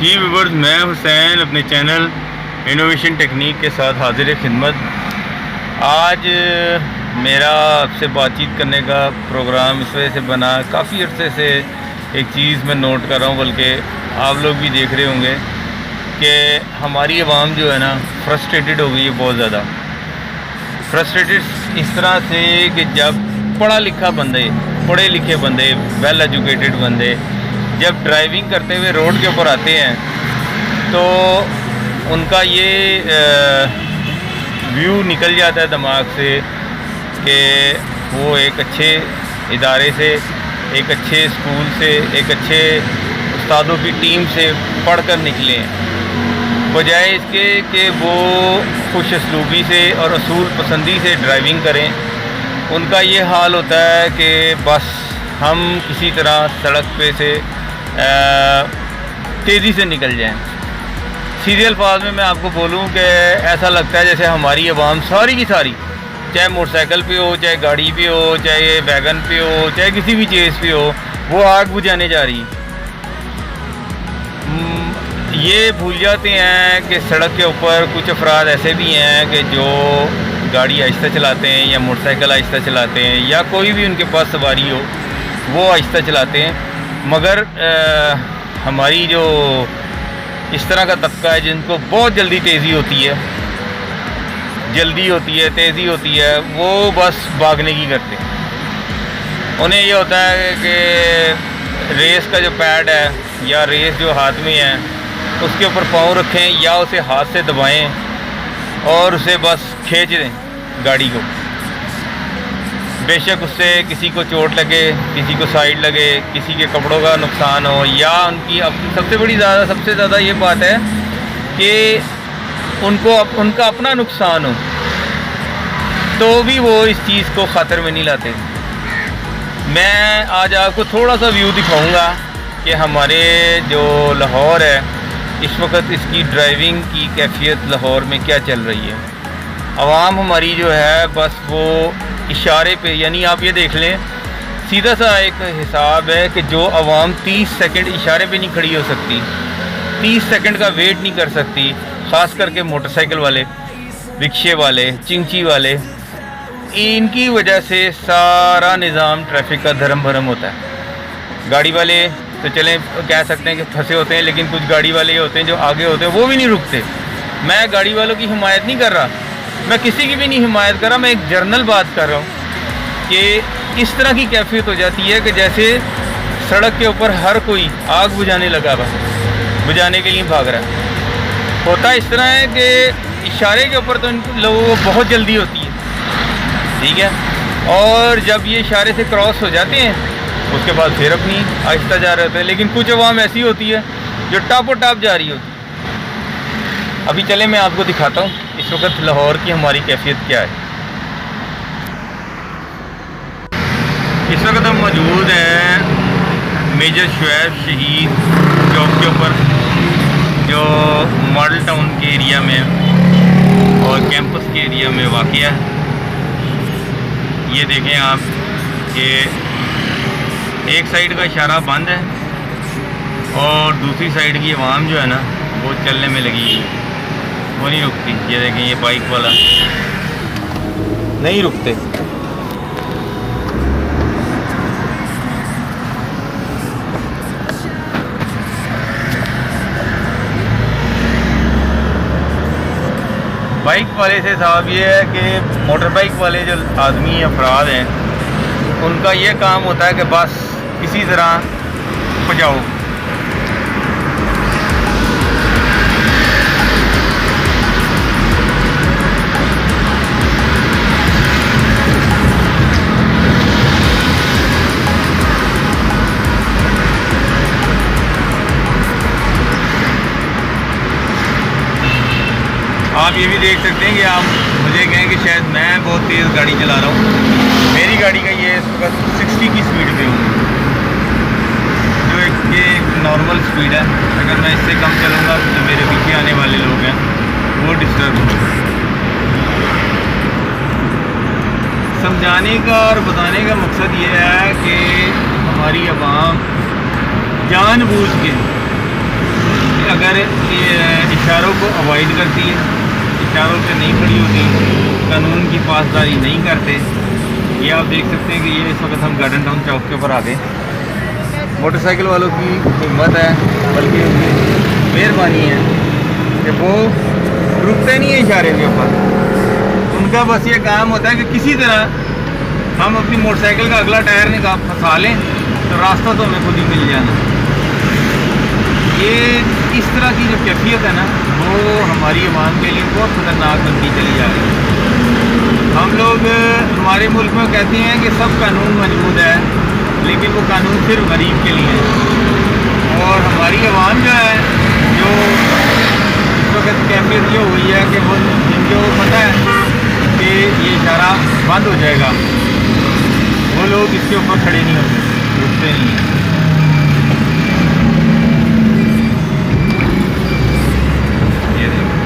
जी viewers, मैं हुसैन अपने channel innovation technique के साथ हाजिर खिदमत। आज मेरा आपसे बातचीत करने का प्रोग्राम इस वजह से बना, काफ़ी अर्से से एक चीज़ मैं नोट कर रहा हूँ, बल्कि आप लोग भी देख रहे होंगे कि हमारी आवाम जो है ना फ्रस्ट्रेटेड हो गई है, बहुत ज़्यादा फ्रस्ट्रेटेड इस तरह से कि जब पढ़े लिखे बंदे वेल एजुकेटेड बंदे जब ड्राइविंग करते हुए रोड के ऊपर आते हैं तो उनका ये व्यू निकल जाता है दिमाग से कि वो एक अच्छे इदारे से, एक अच्छे स्कूल से, एक अच्छे उस्तादों की टीम से पढ़ कर निकले हैं, बजाय इसके कि वो खुश असलूबी से और असूल पसंदी से ड्राइविंग करें। उनका ये हाल होता है कि बस हम किसी तरह सड़क पे से तेज़ी से निकल जाएं। सीधे अल्फाज में मैं आपको बोलूं कि ऐसा लगता है जैसे हमारी आवाम सारी की सारी, चाहे मोटरसाइकिल पे हो, चाहे गाड़ी पे हो, चाहे वैगन पे हो, चाहे किसी भी चीज़ पे हो, वो आग बुझाने जा रही। ये भूल जाते हैं कि सड़क के ऊपर कुछ अफराद ऐसे भी हैं कि जो गाड़ी आहिस्ता चलाते हैं या मोटरसाइकिल आहिस्ता चलाते हैं या कोई भी उनके पास सवारी हो वो आहिस्ता चलाते हैं। मगर हमारी जो इस तरह का तबका है जिनको बहुत जल्दी तेज़ी होती है, तेज़ी होती है, वो बस भागने की करते हैं। उन्हें ये होता है कि रेस का जो पैड है या रेस जो हाथ में है उसके ऊपर पाँव रखें या उसे हाथ से दबाएं और उसे बस खींच दें गाड़ी को। बेशक उससे किसी को चोट लगे, किसी को साइड लगे, किसी के कपड़ों का नुकसान हो, या उनकी सबसे ज़्यादा ये बात है कि उनका अपना नुकसान हो, तो भी वो इस चीज़ को ख़ातिर में नहीं लाते। मैं आज आपको थोड़ा सा व्यू दिखाऊंगा कि हमारे जो लाहौर है इस वक्त इसकी ड्राइविंग की कैफियत लाहौर में क्या चल रही है। आवाम हमारी जो है बस वो इशारे पे, यानी आप ये देख लें, सीधा सा एक हिसाब है कि जो आवाम 30 सेकंड इशारे पे नहीं खड़ी हो सकती, 30 सेकंड का वेट नहीं कर सकती, ख़ास करके मोटरसाइकिल वाले, रिक्शे वाले, चिंची वाले, इनकी वजह से सारा निज़ाम ट्रैफिक का धर्म भरम होता है। गाड़ी वाले तो चलें कह सकते हैं कि फंसे होते हैं, लेकिन कुछ गाड़ी वाले ये होते हैं जो आगे होते हैं वो भी नहीं रुकते। मैं गाड़ी वालों की हिमायत नहीं कर रहा, मैं किसी की भी नहीं हिमायत कर रहा, मैं एक जनरल बात कर रहा हूँ कि इस तरह की कैफियत हो जाती है कि जैसे सड़क के ऊपर हर कोई आग बुझाने लगा हुआ, बुझाने के लिए भाग रहा है। होता इस तरह है कि इशारे के ऊपर तो लोगों को बहुत जल्दी होती है, ठीक है, और जब ये इशारे से क्रॉस हो जाते हैं उसके बाद फिर अपनी आहिस्ता जा रहे होते हैं। लेकिन कुछ अवाम ऐसी होती है जो टापो टाप जा रही होती है। अभी चले मैं आपको दिखाता हूँ इस वक्त लाहौर की हमारी कैफियत क्या है। इस वक्त हम मौजूद हैं मेजर शुएब शहीद चौक के ऊपर, जो मॉडल टाउन के एरिया में और कैंपस के एरिया में वाक़ है। ये देखें आप कि एक साइड का इशारा बंद है और दूसरी साइड की आवाम जो है ना वो चलने में लगी है, वो नहीं रुकती। ये देखें, ये बाइक वाला नहीं रुकते। बाइक वाले से साहब ये है कि मोटर बाइक वाले जो आदमी अफराद हैं उनका ये काम होता है कि बस किसी तरह पहुँचाओ। आप ये भी देख सकते हैं कि आप मुझे कहें कि शायद मैं बहुत तेज़ गाड़ी चला रहा हूँ, मेरी गाड़ी का ये इस वक्त 60 की स्पीड पे हूँ, जो एक नॉर्मल स्पीड है। अगर मैं इससे कम चलूँगा तो मेरे पीछे आने वाले लोग हैं वो डिस्टर्ब होंगे। समझाने का और बताने का मकसद ये है कि हमारी आवाम जानबूझ के अगर इशारों को अवॉइड करती है, इशारों पे नहीं खड़ी होती, कानून की पासदारी नहीं करते। ये आप देख सकते हैं कि ये इस वक्त हम गार्डन टाउन चौक के ऊपर आ गए। मोटरसाइकिल वालों की हिम्मत है, बल्कि उनकी मेहरबानी है कि वो रुकते नहीं है इशारे के ऊपर। उनका बस ये काम होता है कि किसी तरह हम अपनी मोटरसाइकिल का अगला टायर निकाल फंसा लें तो रास्ता तो हमें खुद ही मिल जाना। ये इस तरह की जो कैफियत है ना, वो हमारी आवाम के लिए बहुत ख़तरनाक बनती चली जा रही है। हम लोग हमारे मुल्क में कहते हैं कि सब कानून मौजूद है, लेकिन वो कानून सिर्फ गरीब के लिए है। और हमारी आवाम जो है, जो इस वक्त कैफियत ये हुई है कि वो जिनको पता है कि ये इशारा बंद हो जाएगा, वो लोग इसके ऊपर खड़े नहीं होते, रुकते नहीं हैं। ये देखो,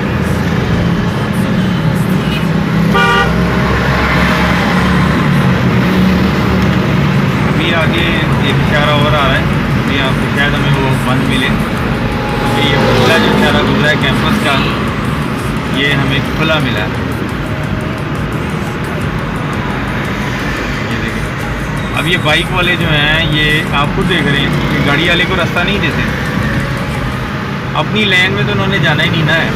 अभी आगे एक इशारा और आ रहा है, अभी आपको शायद हमें वो बंद मिले, क्योंकि ये पिछला जो इशारा गुजरा है कैंपस का, ये हमें खुला मिला है। अब ये बाइक वाले जो हैं, ये आप खुद देख रहे हैं कि गाड़ी वाले को रास्ता नहीं देते। अपनी लेन में तो उन्होंने जाना ही नहीं ना है।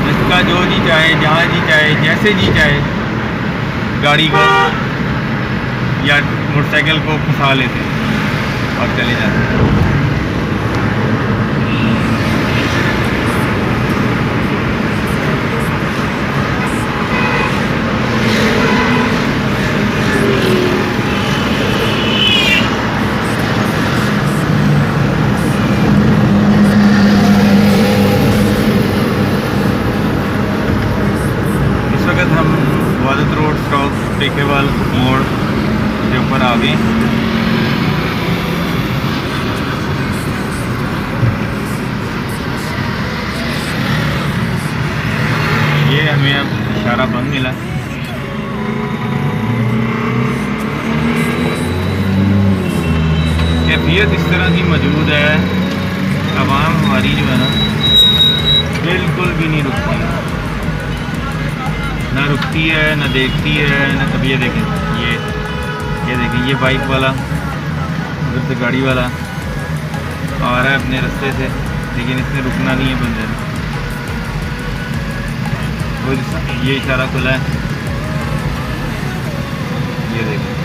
जिसका जो जी चाहे, जहाँ जी चाहे, जैसे जी चाहे, गाड़ी को या मोटरसाइकिल को फंसा लेते और चले जाते। हम वादत रोड स्टॉप टेकेवाल मोड़ के ऊपर आ गए। ये हमें अब इशारा बंद मिला। कैफियत इस तरह की मौजूद है, आवाम हमारी जो है ना, बिल्कुल भी नहीं रुकती है, ना रुकती है, ना देखती है, ना कभी। ये देखें, ये देखें, ये बाइक वाला उधर से गाड़ी वाला आ रहा है अपने रास्ते से, लेकिन इसने रुकना नहीं है बंदे ने। और ये इशारा खुला है, ये देखें।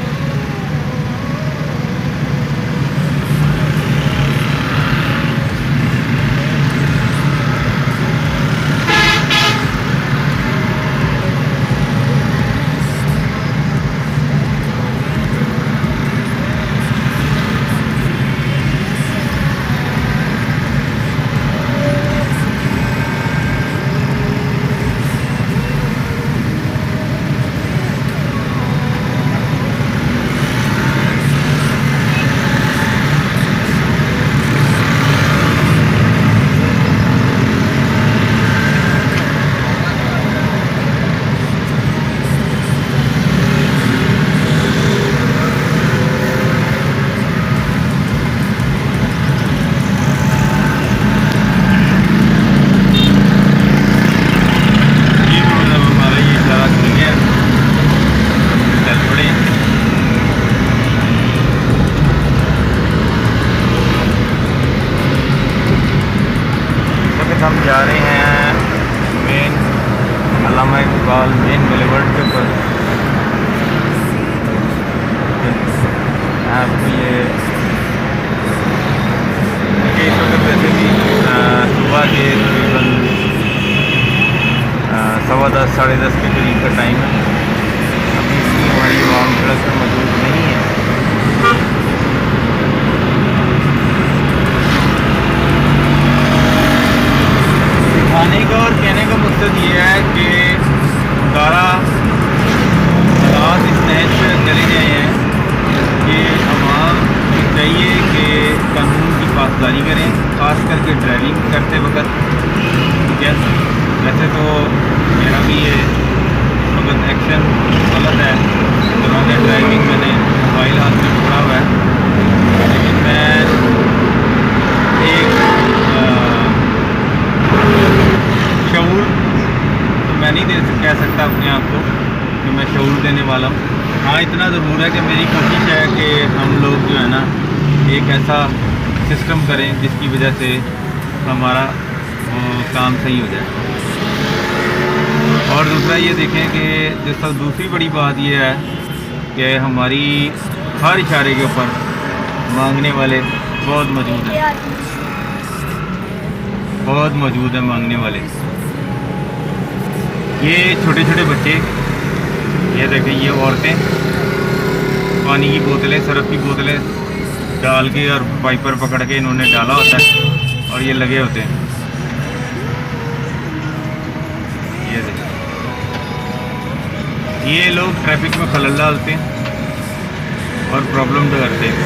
हम जा रहे हैं मेन अल्लामा इकबाल मेन बुलेवर्ड के ऊपर। आपको ये इस वक्त वैसे भी सुबह के तकरीबन 10:15 साढ़े 10 के करीब का टाइम है। अभी इसकी हमारी आवाम सड़क पर मौजूद नहीं है। दिखाने का और कहने का मकसद ये है कि सारा हालात इस नहज पर चले गए हैं कि आवाम को चाहिए कि कानून की पासदारी करें, ख़ास करके ड्राइविंग करते वक्त। ठीक है, वैसे तो मेरा भी ये इस वक्त एक्शन गलत है, दौरान ड्राइविंग मैंने मोबाइल हाथ में पकड़ा हुआ है, लेकिन मैं नहीं कह सकता अपने आप को कि मैं शऊर देने वाला हूँ। हाँ, इतना ज़रूर है कि मेरी कोशिश है कि हम लोग जो है ना एक ऐसा सिस्टम करें जिसकी वजह से हमारा काम सही हो जाए। और दूसरा ये देखें कि जिस दूसरी बड़ी बात ये है कि हमारी हर इशारे के ऊपर मांगने वाले बहुत मौजूद हैं, बहुत मौजूद हैं मांगने वाले। ये छोटे छोटे बच्चे, ये देखें, ये औरतें पानी की बोतलें, सरफ की बोतलें डाल के और वाइपर पकड़ के इन्होंने डाला होता है और ये लगे होते हैं। ये देखें, ये लोग ट्रैफिक में खलल डालते हैं और प्रॉब्लम तो करते हैं।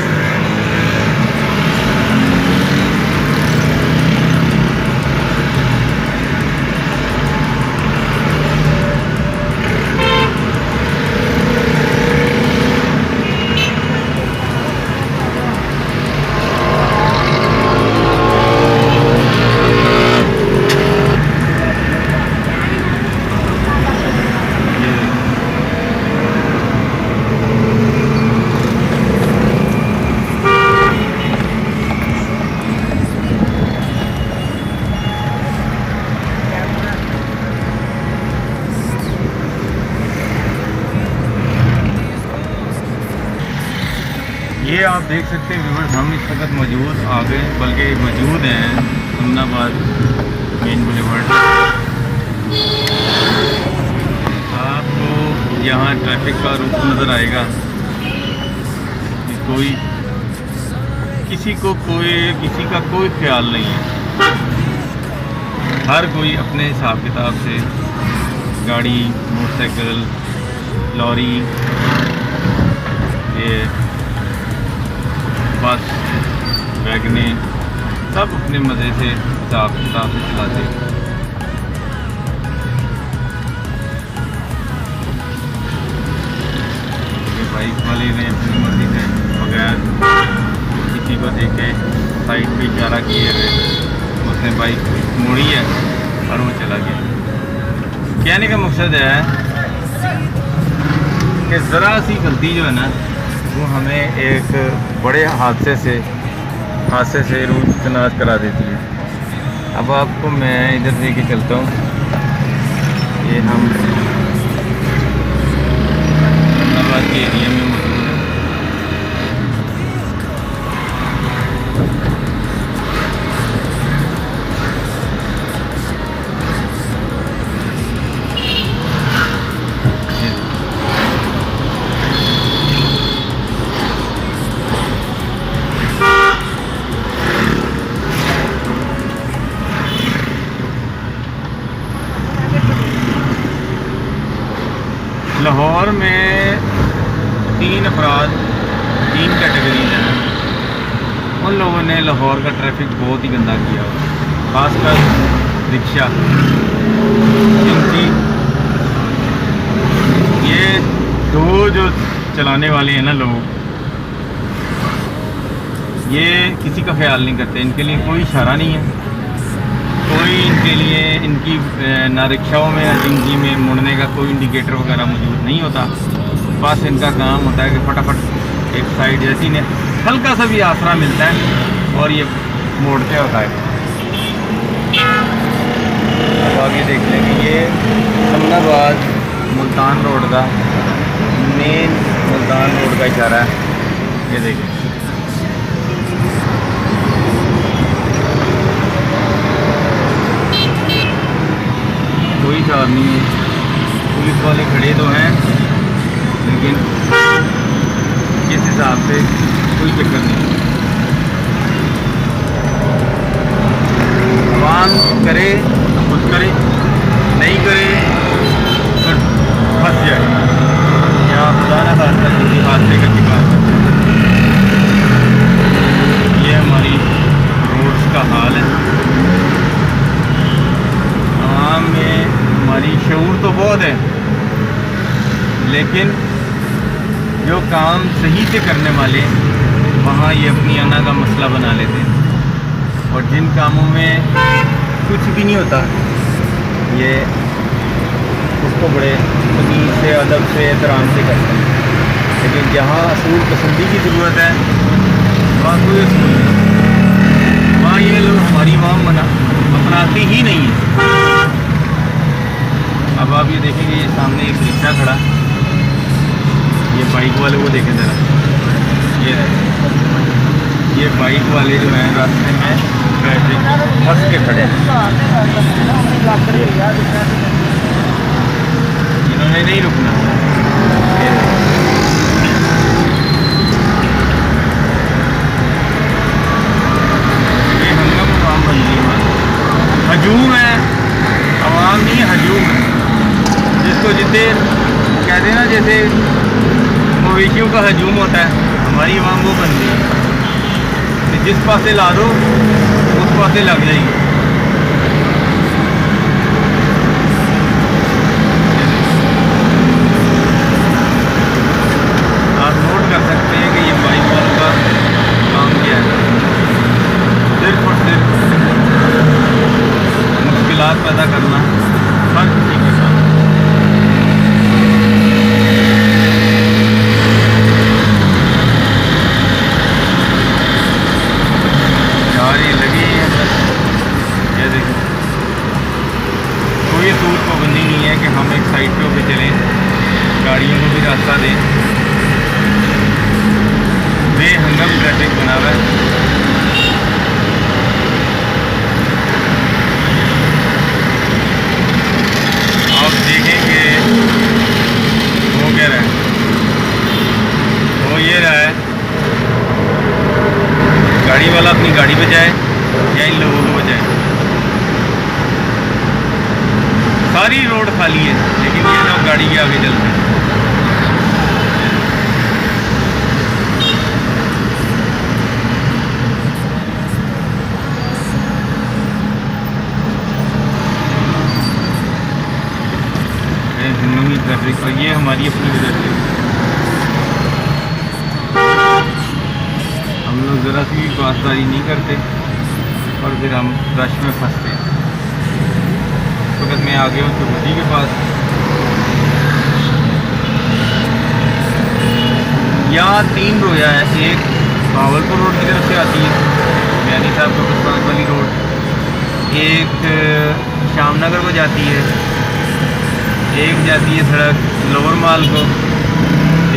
ये आप देख सकते हैं व्यूअर्स, हम इस वक्त मौजूद आ गए, बल्कि मौजूद हैं सुन्नाबाद मेन बुलेवार्ड। आपको यहाँ ट्रैफिक का रुख नज़र आएगा कि किसी का कोई ख्याल नहीं है। हर कोई अपने हिसाब किताब से गाड़ी, मोटरसाइकिल, लॉरी, ये बस, वैगने, सब अपने मज़े से हिसाब किताब से चलाते हैं। ये बाइक वाले ने अपनी मर्जी से बगैर किसी को देखे साइड पे इशारा किए हुए उसने बाइक मोड़ी है और वो चला गया। कहने का मकसद है कि ज़रा सी गलती जो है ना वो हमें एक बड़े हादसे से रूह तनाज करा देती है। अब आपको मैं इधर लेके चलता हूँ। ये हम इस्लामाबाद के एरिया में मौजूद है। लाहौर में 3 कैटेगरीज हैं। उन लोगों ने लाहौर का ट्रैफिक बहुत ही गंदा किया, खासकर रिक्शा। क्योंकि ये दो जो चलाने वाले हैं ना लोग, ये किसी का ख्याल नहीं करते। इनके लिए कोई इशारा नहीं है, कोई इनके लिए इनकी ना रिक्शाओं में ना जिंदगी में मुड़ने का कोई इंडिकेटर वगैरह मौजूद नहीं होता। बस इनका काम होता है कि फटाफट एक साइड जैसी ने हल्का सा भी आसरा मिलता है और ये मोड़ते होता है। अब आगे देख लें कि ये इस्लामाबाद मुल्तान रोड का मेन मुल्तान रोड का इशारा है। ये देखें, कोई ख्याल नहीं है। पुलिस वाले खड़े तो हैं लेकिन किस हिसाब से कोई चक्कर नहीं। आवाम करे तो खुद करे, नहीं करे तो फंस जाए या खुदा ना खास्ता किसी हादसे का शिकार। ये हमारी रोड्स का हाल है। आवाम में हमारी शऊर तो बहुत है, लेकिन जो काम सही से करने वाले वहाँ ये अपनी आना का मसला बना लेते हैं। और जिन कामों में कुछ भी नहीं होता, ये इसको बड़े तमीज़ से, अदब से, एहतराम से करते हैं। लेकिन जहाँ असूल पसंदी की ज़रूरत है वहाँ कोई असूल नहीं, वहाँ ये लोग हमारी वाम अपनाती ही नहीं है। अब आप ये देखेंगे, ये सामने एक रिक्शा खड़ा, ये बाइक वाले को देखें ज़रा, ये बाइक वाले जो हैं रास्ते में ट्रैफिक फंस के खड़े हैं, इन्होंने नहीं रुकना। ये हंगम अवाम हजूम है, अवाम नहीं हजूम है, जिसको जितने कहते हैं ना, जैसे मवेशियों का हजूम होता है, हमारी अवाम वो बन गई है। जिस पासे ला दो उस पासे लग जाएगी। आप नोट कर सकते हैं कि ये बाइक वालों का काम क्या है, सिर्फ और सिर्फ मुश्किलात पैदा करना हर किसी के साथ। गाड़ी लगी है, ये देखो, कोई असूल पाबंदी नहीं है कि हम एक साइड पे होकर चलें, गाड़ियों को भी रास्ता दें। बेहंगम ट्रैफिक बना हुआ है। आप देखेंगे वो क्या रहा है, वो ये रहा है, गाड़ी वाला अपनी गाड़ी पे जाए या इन लोगों को बचाए। सारी रोड खाली है लेकिन ये लोग गाड़ी के आगे चलते हैं। ट्रैफिक पर ये हमारी अपनी वजह से हम लोग ज़रा सी भी पासदारी नहीं करते और फिर हम रश में फंसते हैं। इस वक्त मैं आ गया हूँ चौबुटी के पास। यहाँ 3 रोया है, एक भावलपुर रोड की तरफ से आती है, मैनी साहब कब्रिस्तान वाली रोड, एक शामनगर को जाती है, एक जाती है सड़क लोअर माल को,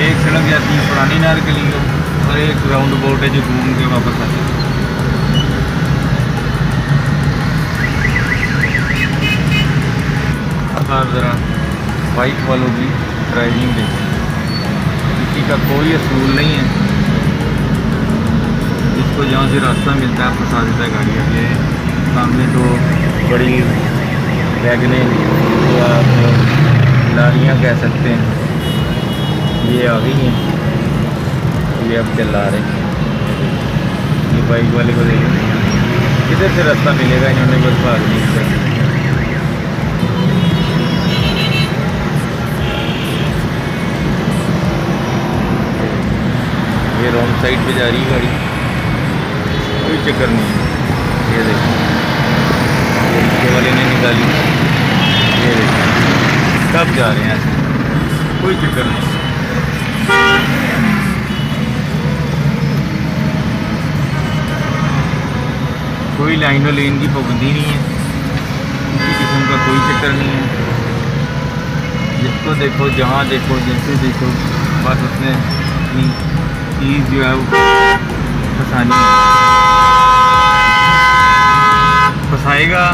एक सड़क जाती है पुरानी नारकली को, और एक राउंड अबाउट है जो घूम के वापस आती है। अब आप ज़रा बाइक वालों की ड्राइविंग देखें, किसी का कोई असूल नहीं है, जिसको जहाँ से रास्ता मिलता है फंसा देता है गाड़ी। अब ये सामने तो बड़ी वैगनें तो आप लारियाँ कह सकते हैं, ये आ गई हैं, ये अब चला रहे हैं। ये बाइक वाले को देखें, किधर से रास्ता मिलेगा, इन्होंने बस भाग नहीं कर। ये रॉन्ग साइड पे जा रही है गाड़ी, कोई चक्कर नहीं है। ये देखो, ये नीचे वाले ने निकाली, ये देखो सब जा रहे हैं ऐसे, कोई चक्कर नहीं। कोई लाइन और लेन की पाबंदी नहीं है, किसी किस्म का कोई चक्कर नहीं है। जिसको देखो, जहाँ देखो, जैसे देखो, बस उसने अपनी चीज़ जो है वो फंसानी है, फंसाएगा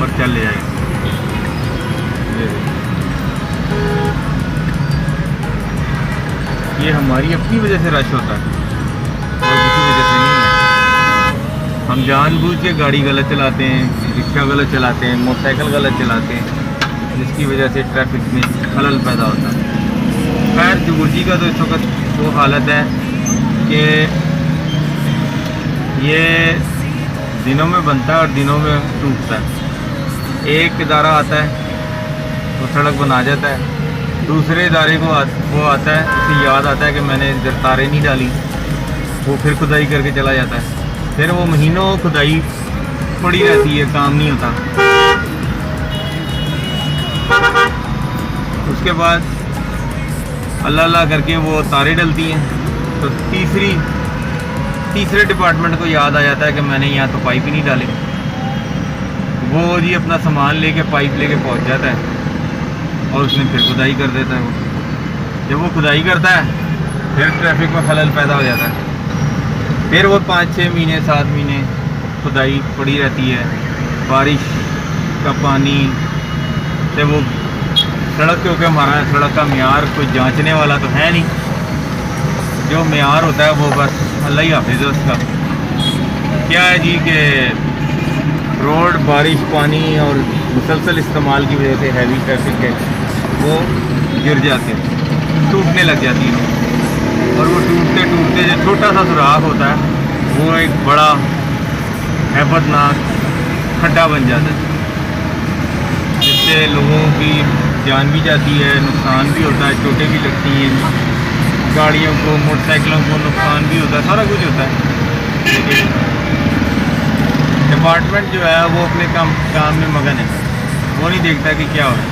और चल जाएगा। ये हमारी अपनी वजह से रश होता है और किसी वजह से नहीं है। हम जानबूझ के गाड़ी गलत चलाते हैं, रिक्शा गलत चलाते हैं, मोटरसाइकिल गलत चलाते हैं, जिसकी वजह से ट्रैफिक में खलल पैदा होता है। खैर चौबुटी का तो इस वक्त वो हालत है कि ये दिनों में बनता है और दिनों में टूटता है। एक इदारा आता है, वो सड़क बना जाता है, दूसरे इदारे को वो आता है, उसे याद आता है कि मैंने इधर तारें नहीं डाली, वो फिर खुदाई करके चला जाता है। फिर वो महीनों खुदाई पड़ी रहती है, काम नहीं होता। उसके बाद अल्लाह अल्लाह करके वो तारे डलती हैं, तो तीसरे डिपार्टमेंट को याद आ जाता है कि मैंने यहाँ तो पाइप ही नहीं डाले। वो जी अपना सामान लेके पाइप लेके पहुँच जाता है और उसमें फिर खुदाई कर देता है। वो जब वो खुदाई करता है फिर ट्रैफिक में खलल पैदा हो जाता है। फिर वो 5-6 महीने 7 महीने खुदाई पड़ी रहती है। बारिश का पानी से वो सड़क, क्योंकि हमारा सड़क का म्यार कोई जांचने वाला तो है नहीं, जो म्यार होता है वो बस अल्लाह ही हाफिज़ है उसका। क्या है जी कि रोड बारिश पानी और मुसलसल इस्तेमाल की वजह से हैवी ट्रैफिक है वो गिर जाते हैं, टूटने लग जाती है। और वो टूटते टूटते जो छोटा सा सुराख होता है वो एक बड़ा हैबतनाक खड्डा बन जाता है, जिससे लोगों की जान भी जाती है, नुकसान भी होता है, चोटें भी लगती हैं, गाड़ियों को मोटरसाइकिलों को नुकसान भी होता है, सारा कुछ होता है। लेकिन डिपार्टमेंट जो है वो अपने काम में मगन है, वो नहीं देखता कि क्या हो रहा है।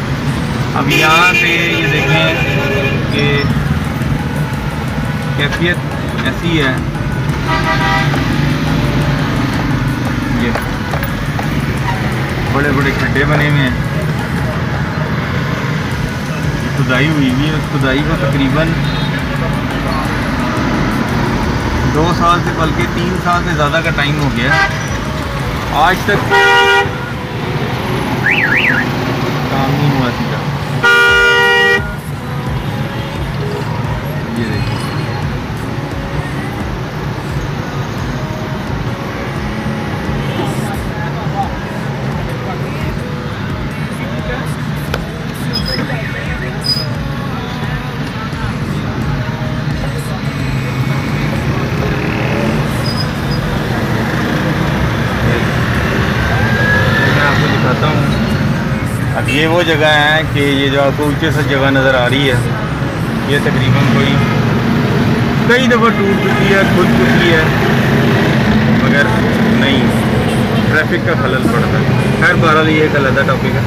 अब यहाँ से ये देखें कि कैफियत ऐसी है, ये बड़े बड़े खड्डे बने हुए हैं, खुदाई हुई है। उस खुदाई को तकरीबन 2 साल से बल्कि 3 साल से ज़्यादा का टाइम हो गया, आज तक काम नहीं हुआ सीधा। ये देखिए अब ये वो जगह है कि ये जो आपको ऊंचे से जगह नज़र आ रही है, ये तकरीबन कोई कई दफ़ा टूट चुकी है, खुद चुकी है, मगर नहीं, ट्रैफिक का खलल पड़ता है। खैर बहरहाल ये एक अलग टॉपिक है।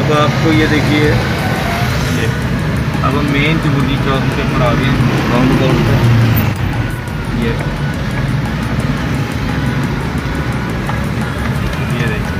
अब आपको ये देखिए, अब हम मेन चबुर्जी चौक के ऊपर आ गए हैं, राउंड अबाउट पे। ये देखिए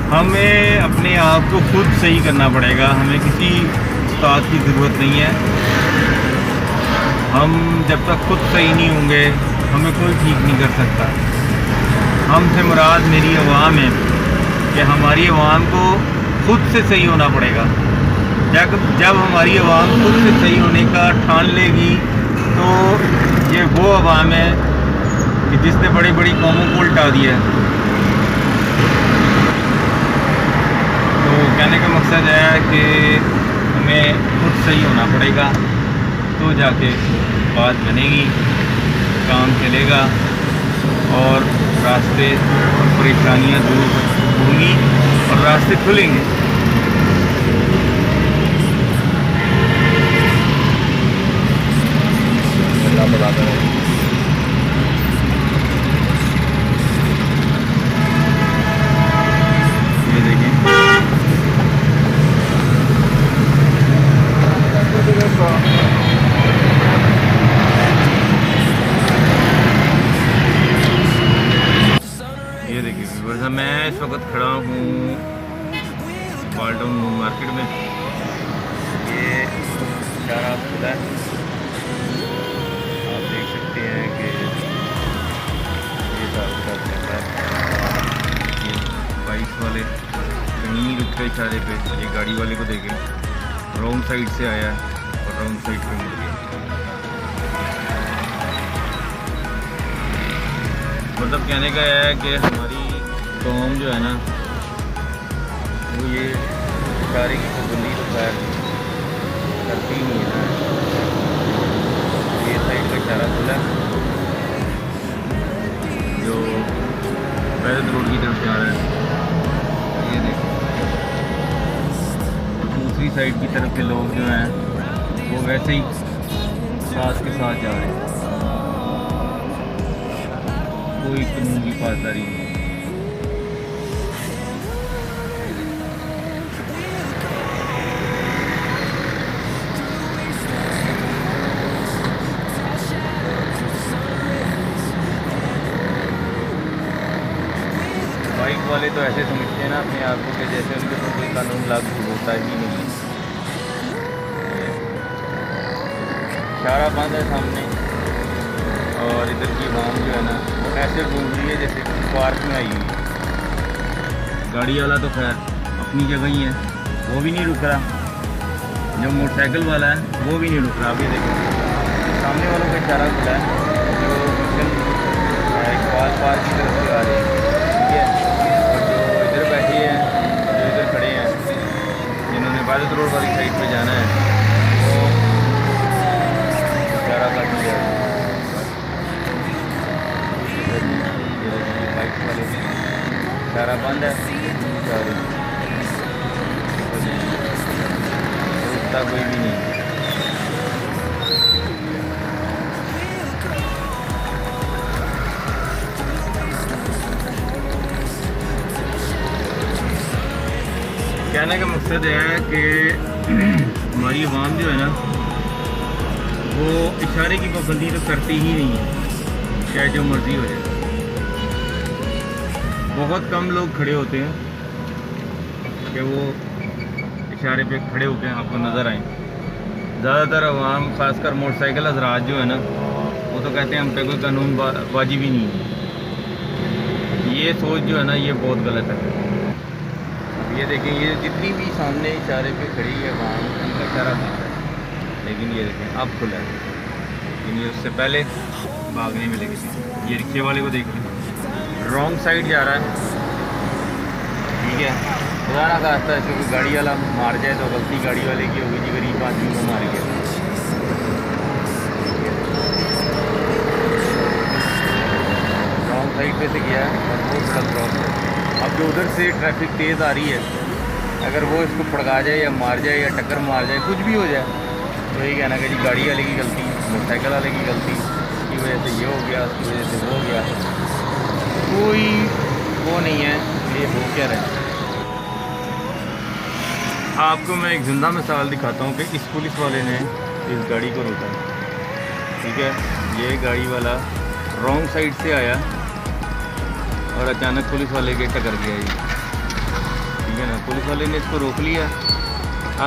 हमें अपने आप को खुद सही करना पड़ेगा, हमें किसी उस्ताद की ज़रूरत नहीं है। हम जब तक खुद सही नहीं होंगे हमें कोई ठीक नहीं कर सकता। हमसे मुराद मेरी आवाम है कि हमारी आवाम को खुद से सही होना पड़ेगा। जब हमारी आवाम खुद से सही होने का ठान लेगी तो ये वो आवाम है कि जिसने बड़ी बड़ी कौमों को उल्टा दिया है। तो कहने का मकसद है कि हमें खुद सही होना पड़ेगा, तो जाके बात बनेगी, काम चलेगा और रास्ते और परेशानियां दूर होंगी और रास्ते खुलेंगे। अल्लाह बराबर है। ये देखिए व्यूअर्स, मैं इस वक्त खड़ा हूँ बालटाउन मून मार्केट में। ये चारा खुला है, आप देख सकते हैं कि ये बाइक वाले कहीं रुक के इशारे पे, ये गाड़ी वाले को देखें रॉन्ग साइड से आया और रॉन्ग साइड पे मुड़ गया। मतलब कहने का है कि हमारी कौम जो है ना वो ये इशारे की पाबंदी तो खैर करती ही नहीं है ना। ये साइड का इशारा खुला है जो पैदल रोड की तरफ जा रहा है, ये देखो। दूसरी साइड की तरफ के लोग जो हैं वो वैसे ही साथ के साथ जा रहे हैं, कोई कानून की पासदारी नहीं। बाइक वाले तो ऐसे समझते हैं ना अपने आप को कि जैसे उनके ऊपर कोई कानून लागू होता ही नहीं है। इशारा बंद है सामने और इधर की आवाम जो है ना वो ऐसे घूम रही है जैसे पार्क में आई हुई है। गाड़ी वाला तो खैर अपनी जगह ही है, वो भी नहीं रुक रहा। जो मोटरसाइकिल वाला है वो भी नहीं रुक रहा। अभी देखो सामने वालों का इशारा खुला है जो इकबाल पार्क की तरफ से आ रहे हैं, ठीक है। और जो इधर बैठे हैं, जो इधर खड़े हैं, जिन्होंने बादल रोड वाली साइड पे जाना है वो इशारा कर दिया है। बाइक वाले इशारा बंद है, रुकता कोई भी नहीं। कहने का मकसद है कि हमारी आवाम जो है ना वो इशारे की पाबंदी तो करती ही नहीं है, चाहे जो मर्ज़ी हो जाए। बहुत कम लोग खड़े होते हैं कि वो इशारे पे खड़े होकर आपको नज़र आए। ज़्यादातर आवाम खासकर मोटरसाइकिल हज़रात जो है ना वो तो कहते हैं हम पे कोई कानून वाजिब ही नहीं है। ये सोच जो है ना ये बहुत गलत है। ये देखें, ये जितनी भी सामने इशारे पे खड़ी है आवाम उनका इशारा बंद है, लेकिन ये देखें अब खुला है। लेकिन ये उससे पहले भागने में लगी थी। ये रिक्शे वाले को देख लें, रॉन्ग साइड जा रहा है, ठीक है। खुदा ना खास्ता है क्योंकि गाड़ी वाला मार जाए तो गलती गाड़ी वाले की होगी जी, गरीब आदमी को मार गया। रॉन्ग साइड पे से गया है और वो सड़क क्रॉस है। अब जो उधर से ट्रैफिक तेज़ आ रही है, अगर वो इसको फड़का जाए या मार जाए या टक्कर मार जाए, कुछ भी हो जाए, तो यही कहना कि जी गाड़ी वाले की गलती, मोटरसाइकिल वाले की गलती, इसकी वजह से ये हो गया, उसकी वजह से वो हो गया। कोई वो नहीं है, ये हो क्या रहे। आपको मैं एक ज़िंदा मिसाल दिखाता हूँ कि इस पुलिस वाले ने इस गाड़ी को रोका, ठीक है। ये गाड़ी वाला रॉन्ग साइड से आया और अचानक पुलिस वाले के टक्कर गया ये, ठीक है ना। पुलिस वाले ने इसको रोक लिया।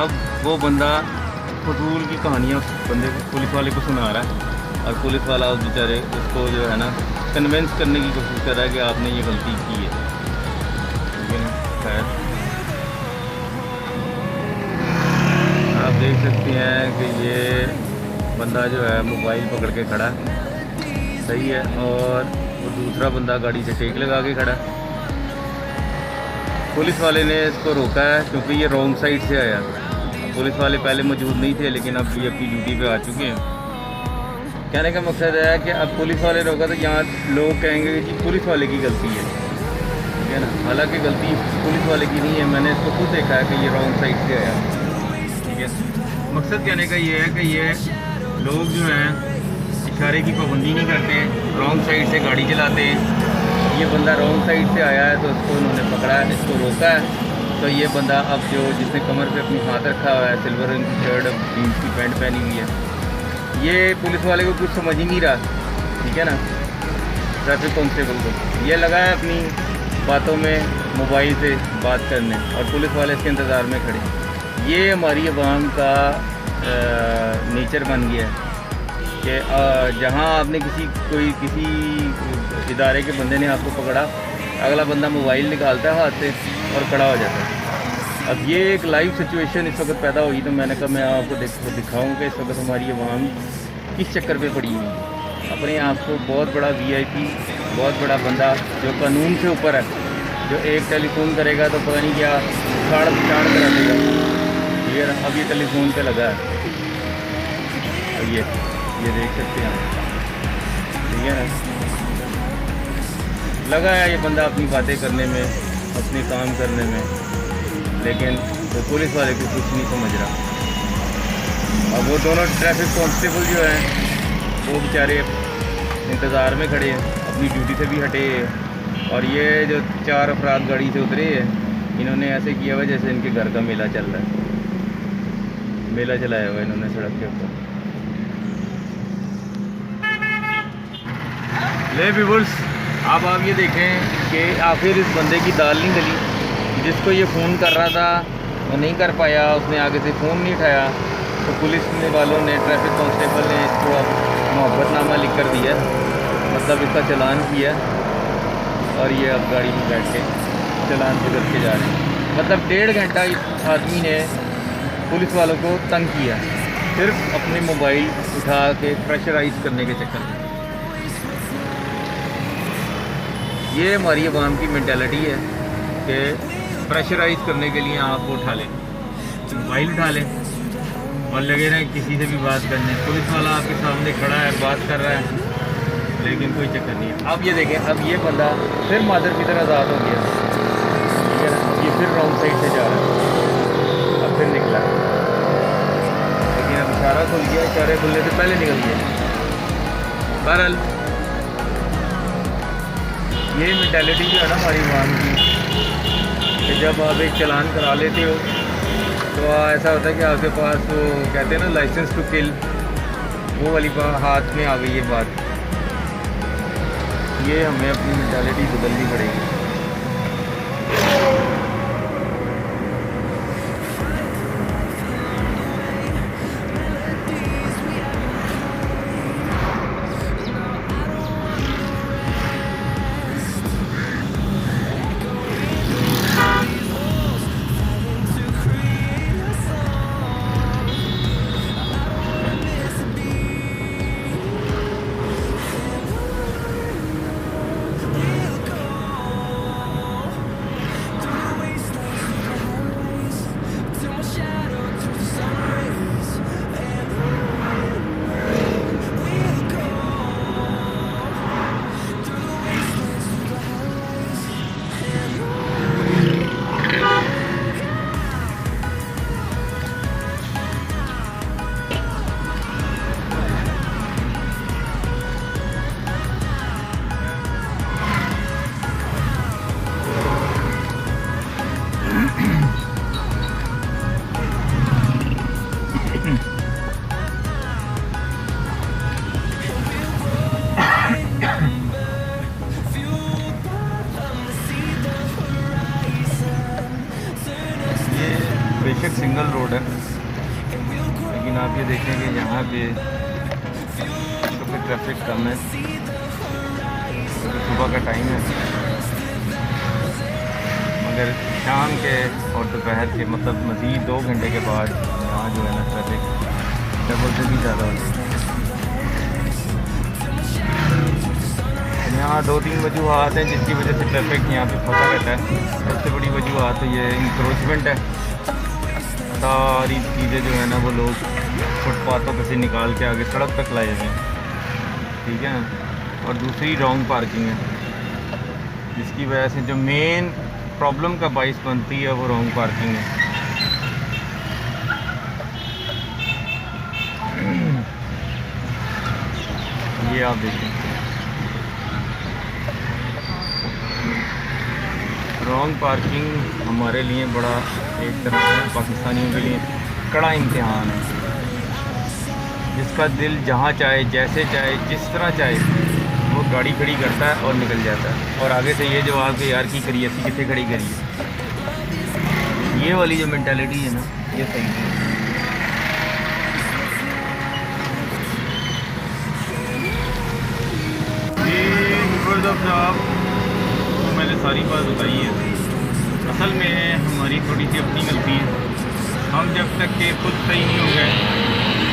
अब वो बंदा फजूल की कहानियाँ बंदे पुलिस वाले को सुना रहा है और पुलिस वाला उस बेचारे उसको जो है ना कन्विंस करने की कोशिश कर रहा है कि आपने ये गलती की है, ठीक है ना। खैर आप देख सकते हैं कि ये बंदा जो है मोबाइल पकड़ के खड़ा है, सही है, और वो दूसरा बंदा गाड़ी से टेक लगा के खड़ा। पुलिस वाले ने इसको रोका है क्योंकि ये रॉन्ग साइड से आया। पुलिस वाले पहले मौजूद नहीं थे लेकिन अब ये अपनी ड्यूटी पे आ चुके हैं। कहने का मकसद है कि अब पुलिस वाले रोका तो यहाँ लोग कहेंगे कि पुलिस वाले की गलती है, ठीक है ना। हालांकि गलती पुलिस वाले की नहीं है, मैंने इसको खुद देखा है कि ये रॉन्ग साइड से आया, ठीक है। मकसद कहने का ये है कि ये लोग जो हैं इशारे की पाबंदी नहीं करते, रॉन्ग साइड से गाड़ी चलाते हैं। ये बंदा रॉन्ग साइड से आया है तो उसको उन्होंने पकड़ा है, इसको रोका है। तो ये बंदा अब जो जिसने कमर पे अपनी हाथ रखा हुआ है, सिल्वर रंग की शर्ट और जीन्स की पैंट पहनी हुई है, ये पुलिस वाले को कुछ समझ ही नहीं रहा, ठीक है ना। ट्रैफिक कांस्टेबल को ये लगा है अपनी बातों में मोबाइल से बात करने और पुलिस वाले इसके इंतज़ार में खड़े। ये हमारी आवाम का नेचर बन गया है कि जहाँ आपने किसी इदारे के बंदे ने आपको पकड़ा, अगला बंदा मोबाइल निकालता है हाथ से और खड़ा हो जाता है। अब ये एक लाइव सिचुएशन इस वक्त पैदा हुई तो मैंने कहा मैं आपको दिखाऊँ कि इस वक्त हमारी आवाम किस चक्कर पे पड़ी हुई है। अब अपने आप को बहुत बड़ा VIP, बहुत बड़ा बंदा जो कानून से ऊपर है, जो एक टेलीफोन करेगा तो पता नहीं क्या छाड़ करा देगा। ठीक है ना, अब ये टेलीफोन पे लगा है, अब ये देख सकते हैं आप। ठीक है ना, लगा है ये बंदा अपनी बातें करने में, अपने काम करने में, लेकिन वो पुलिस वाले को कुछ नहीं समझ रहा। अब वो दोनों ट्रैफिक कांस्टेबल जो हैं वो बेचारे इंतज़ार में खड़े हैं, अपनी ड्यूटी से भी हटे हैं। और ये जो 4 अफराद गाड़ी से उतरे हैं, इन्होंने ऐसे किया हुआ जैसे इनके घर का मेला चल रहा है। मेला चलाया हुआ इन्होंने सड़क के ऊपर। ले व्यूअर्स, अब आप ये देखें कि आखिर इस बंदे की दाल नहीं गली। जिसको ये फ़ोन कर रहा था वो नहीं कर पाया, उसने आगे से फ़ोन नहीं उठाया, तो पुलिस वालों ने, ट्रैफिक कांस्टेबल ने इसको अब मोहब्बतनामा लिख कर दिया, मतलब इसका चालान किया। और ये अब गाड़ी में बैठ के चालान गुजर के जा रहे हैं। मतलब 1.5 घंटा इस आदमी ने पुलिस वालों को तंग किया, सिर्फ अपने मोबाइल उठा के प्रेशराइज करने के चक्कर में। ये हमारी आवाम की मेंटालिटी है कि प्रेशराइज करने के लिए आपको उठा लें, मोबाइल उठा लें और लगे रहें किसी से भी बात करने। पुलिस वाला आपके सामने खड़ा है, बात कर रहा है, लेकिन कोई चक्कर नहीं है। अब ये देखें, अब ये बंदा फिर मादर की तरह आज़ाद हो गया। ठीक है ना, ये फिर रॉन्ग साइड से जा रहा है, अब फिर निकला, लेकिन अब इशारा खुल गया, इशारे खुलने से पहले निकल गया। बहरहाल ये मेंटालिटी जो है ना हमारी आवाम की, कि जब आप एक चालान करा लेते हो तो ऐसा होता है कि आपके पास वो कहते हैं ना लाइसेंस टू किल, वो वाली हाथ में आ गई ये बात। ये हमें अपनी मेंटालिटी बदलनी पड़ेगी। बेशक सिंगल रोड है, लेकिन आप ये देखें कि यहाँ पे ट्रैफिक कम है, क्योंकि सुबह का टाइम है। मगर शाम के और दोपहर के, मतलब मज़ीद 2 घंटे के बाद यहाँ जो है ना ट्रैफिक डबल से भी ज़्यादा होती है। यहाँ 2-3 वजूहात हैं जिसकी वजह से ट्रैफिक यहाँ पे फंसा रहता है। सबसे बड़ी वजूहात तो ये इंक्रोचमेंट है। सारी चीज़ें जो है ना वो लोग फुटपाथों पे से निकाल के आगे सड़क तक लाए हुए हैं। ठीक है ना, और दूसरी रॉन्ग पार्किंग है, जिसकी वजह से जो मेन प्रॉब्लम का बाइस बनती है वो रॉन्ग पार्किंग है। ये आप देखें, रॉन्ग पार्किंग हमारे लिए बड़ा, एक तरह से पाकिस्तानियों के लिए कड़ा इम्तिहान है। जिसका दिल जहाँ चाहे, जैसे चाहे, जिस तरह चाहे वो गाड़ी खड़ी करता है और निकल जाता है, और आगे से ये जवाब कि यार की करिए, ऐसी कितने खड़ी करिए। ये वाली जो मेंटालिटी है ना, ये सही है। साहब तो मैंने सारी बात बताई है। असल में हमारी थोड़ी सी अपनी गलती है। हम जब तक के खुद सही नहीं हो गए,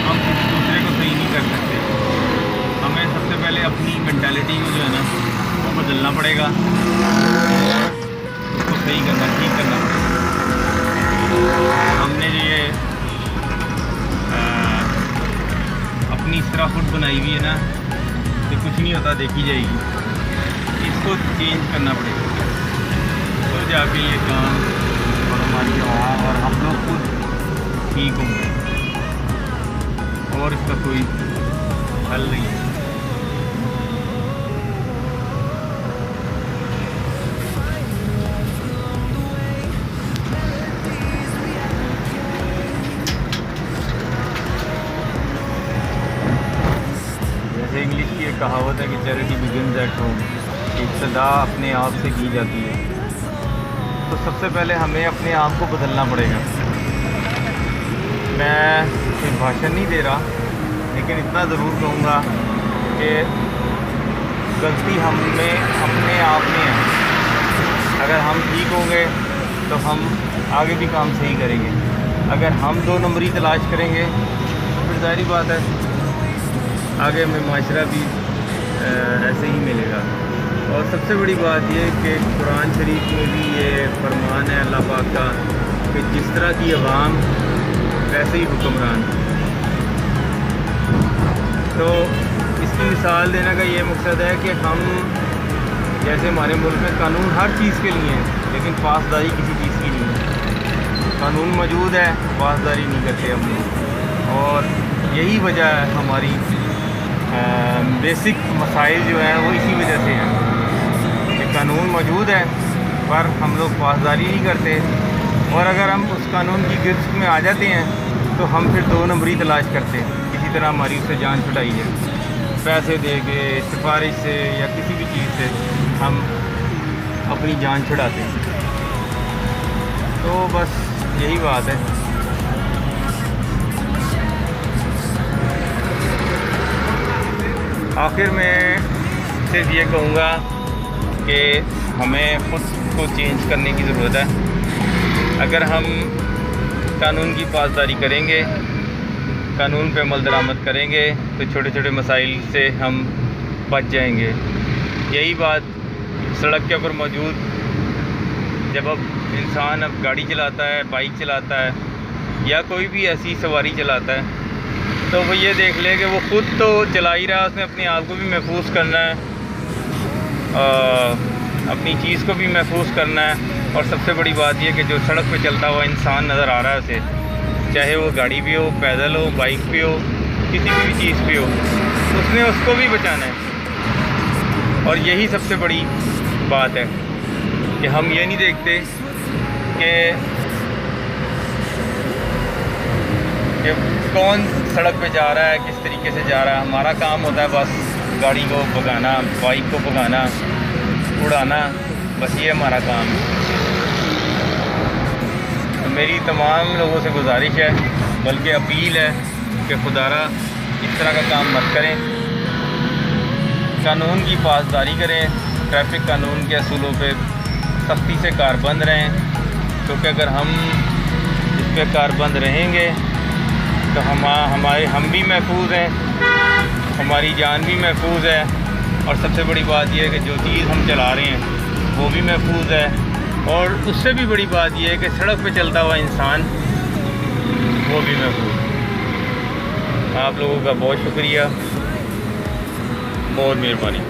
हम किसी दूसरे को सही नहीं कर सकते। हमें सबसे पहले अपनी मेंटालिटी को जो है ना वो बदलना पड़ेगा, उसको सही करना, ठीक करना पड़ेगा। हमने जो ये अपनी इस तरह फुट बनाई हुई है ना कि कुछ नहीं होता, देखी जाएगी, इसको चेंज करना पड़ेगा, तो जाके ये काम हमारी और हम लोग खुद ठीक होंगे, और इसका कोई हल नहीं है। जैसे इंग्लिश की एक कहावत है कि चैरिटी बिगिन्स एट होम, इब्तिदा अपने आप से की जाती है। तो सबसे पहले हमें अपने आप को बदलना पड़ेगा। मैं कोई भाषण नहीं दे रहा, लेकिन इतना ज़रूर कहूँगा कि गलती हम में अपने आप में है। अगर हम ठीक होंगे तो हम आगे भी काम सही करेंगे। अगर हम 2 नंबरी तलाश करेंगे तो फिर ज़ाहिर बात है आगे हमें माशरा भी ऐसे ही मिलेगा। और सबसे बड़ी बात यह कि कुरान शरीफ में भी ये फरमान है अल्लाह पाक का कि जिस तरह की अवाम वैसे ही हुक्मरान। तो इसकी मिसाल देने का ये मकसद है कि हम जैसे हमारे मुल्क में कानून हर चीज़ के लिए है, लेकिन पासदारी किसी चीज़ की नहीं है। कानून मौजूद है, पासदारी नहीं करते हम लोग, और यही वजह है हमारी बेसिक मसाइल जो हैं वो इसी वजह से हैं कि कानून मौजूद है पर हम लोग पासदारी नहीं करते। और अगर हम उस कानून की गिरफ्त में आ जाते हैं तो हम फिर 2 नंबरी तलाश करते हैं, किसी तरह हमारी उससे जान छुड़ाई है, पैसे दे के, सिफारिश से या किसी भी चीज़ से हम अपनी जान छुड़ाते हैं। तो बस यही बात है। आखिर में सिर्फ ये कहूँगा कि हमें ख़ुद को चेंज करने की ज़रूरत है। अगर हम कानून की पासदारी करेंगे, कानून पे अमल दरामद करेंगे, तो छोटे छोटे मसाइल से हम बच जाएंगे। यही बात सड़क के ऊपर मौजूद, जब अब इंसान अब गाड़ी चलाता है, बाइक चलाता है या कोई भी ऐसी सवारी चलाता है, तो वो ये देख ले कि वो ख़ुद तो चला ही रहा है, उसने अपने आप को भी महफूज करना है, अपनी चीज़ को भी महफूज करना है। और सबसे बड़ी बात यह कि जो सड़क पे चलता हुआ इंसान नज़र आ रहा है उसे, चाहे वो गाड़ी भी हो, पैदल हो, बाइक पे हो, किसी भी चीज़ पे हो, उसने उसको भी बचाना है। और यही सबसे बड़ी बात है कि हम ये नहीं देखते कि कौन सड़क पे जा रहा है, किस तरीके से जा रहा है। हमारा काम होता है बस गाड़ी को भगाना, बाइक को भगाना, उड़ाना, बस ये हमारा काम है। तो मेरी तमाम लोगों से गुजारिश है, बल्कि अपील है कि खुदारा इस तरह का काम मत करें, कानून की पासदारी करें, ट्रैफिक कानून के असूलों पे सख्ती से कारबंद रहें, क्योंकि अगर हम इस पर कारबंद रहेंगे तो हम भी महफूज हैं, हमारी जान भी महफूज है। और सबसे बड़ी बात यह है कि जो चीज़ हम चला रहे हैं वो भी महफूज है। और उससे भी बड़ी बात यह है कि सड़क पे चलता हुआ इंसान वो भी महफूज। आप लोगों का बहुत शुक्रिया, बहुत मेहरबानी।